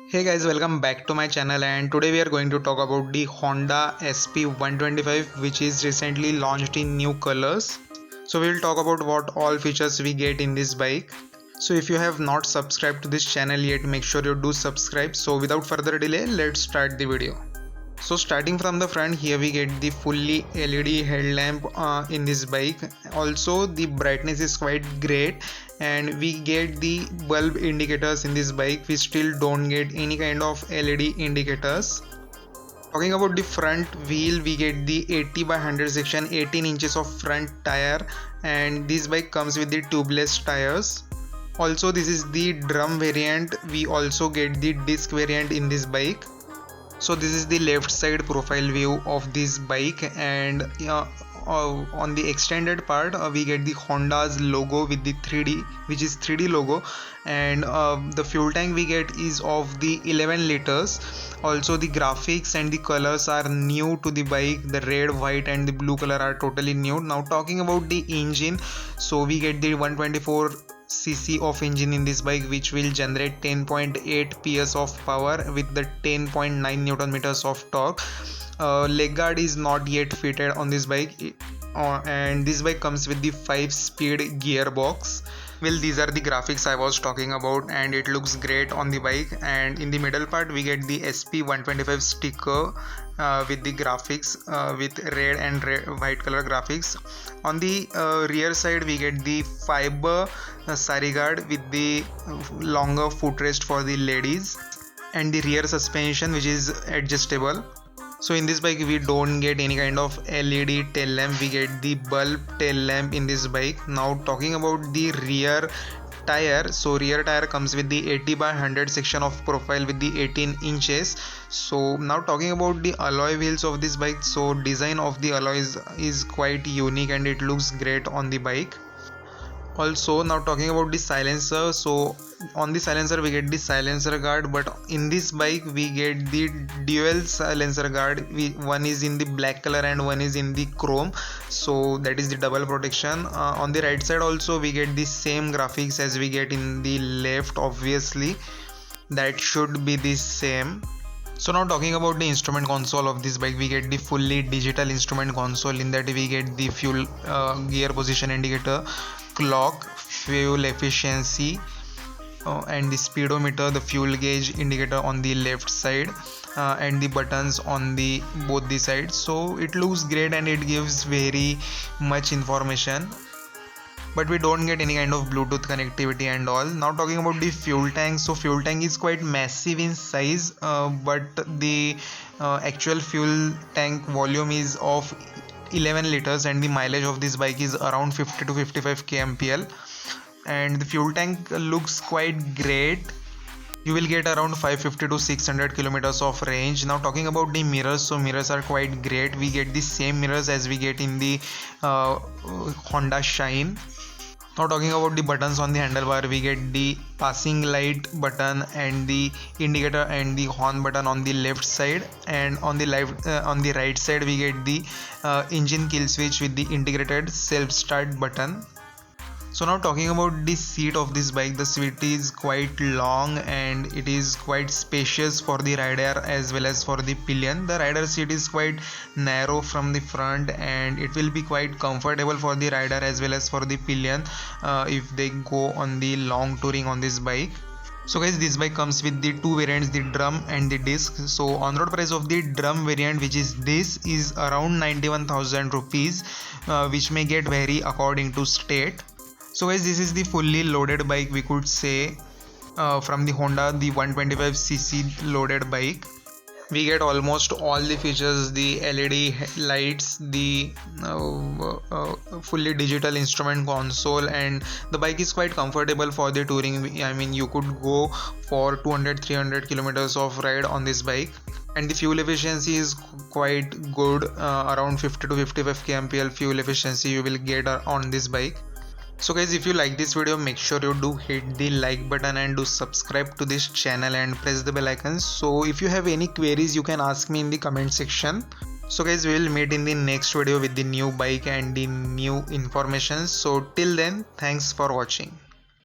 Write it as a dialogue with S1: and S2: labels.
S1: Hey guys, welcome back to my channel, and today we are going to talk about the Honda SP125, which is recently launched in new colors. So we will talk about what all features we get in this bike. So if you have not subscribed to this channel yet, make sure you do subscribe. So without further delay, let's start the video. So starting from the front, here we get the fully LED headlamp in this bike. Also the brightness is quite great, and we get the bulb indicators in this bike. We still don't get any kind of LED indicators. Talking about the front wheel, we get the 80 by 100 section, 18 inches of front tire, and this bike comes with the tubeless tires. Also this is the drum variant. We also get the disc variant in this bike. So this is the left side profile view of this bike, and on the extended part we get the Honda's logo with the 3D, which is 3D logo, and the fuel tank we get is of the 11 liters. Also the graphics and the colors are new to the bike. The red, white and the blue color are totally new. Now talking about the engine, so we get the 124cc of engine in this bike, which will generate 10.8 PS of power with the 10.9 Newton meters of torque. Leg guard is not yet fitted on this bike, and this bike comes with the 5-speed gearbox. Well, these are the graphics I was talking about, and it looks great on the bike. And in the middle part we get the SP125 sticker with the graphics with red and white color graphics. On the rear side we get the fiber sari guard with the longer footrest for the ladies, and the rear suspension which is adjustable. So in this bike we don't get any kind of LED tail lamp, we get the bulb tail lamp in this bike. Now talking about the rear tire, so rear tire comes with the 80 by 100 section of profile with the 18 inches. So now talking about the alloy wheels of this bike, so design of the alloys is quite unique and it looks great on the bike. Also now talking about the silencer, so on the silencer we get the silencer guard, but in this bike we get the dual silencer guard. One is in the black color and one is in the chrome, so that is the double protection. On the right side also we get the same graphics as we get in the left. Obviously that should be the same. So now talking about the instrument console of this bike, we get the fully digital instrument console. In that we get the fuel gear position indicator, clock, fuel efficiency, and the speedometer, the fuel gauge indicator on the left side, and the buttons on the both the sides. So it looks great and it gives very much information, but we don't get any kind of Bluetooth connectivity and all. Now talking about the fuel tank, so fuel tank is quite massive in size, but the actual fuel tank volume is of 11 liters, and the mileage of this bike is around 50 to 55 kmpl, and the fuel tank looks quite great. You will get around 550 to 600 kilometers of range. Now talking about the mirrors, so mirrors are quite great. We get the same mirrors as we get in the Honda Shine. Now talking about the buttons on the handlebar, we get the passing light button and the indicator and the horn button on the left side, and on the right side we get the engine kill switch with the integrated self start button. So now talking about the seat of this bike, the seat is quite long and it is quite spacious for the rider as well as for the pillion. The rider seat is quite narrow from the front, and it will be quite comfortable for the rider as well as for the pillion if they go on the long touring on this bike. So guys, this bike comes with the two variants, the drum and the disc. So on-road price of the drum variant, which is this, is around 91,000 rupees, which may get vary according to state. So guys, this is the fully loaded bike, we could say, from the Honda, the 125cc loaded bike. We get almost all the features, the LED lights, the fully digital instrument console, and the bike is quite comfortable for the touring. I mean, you could go for 200-300 kilometers of ride on this bike, and the fuel efficiency is quite good, around 50 to 55 kmpl fuel efficiency you will get on this bike. So guys, if you like this video, make sure you do hit the like button and do subscribe to this channel and press the bell icon. So if you have any queries, you can ask me in the comment section. So guys, we will meet in the next video with the new bike and the new information. So till then, thanks for watching.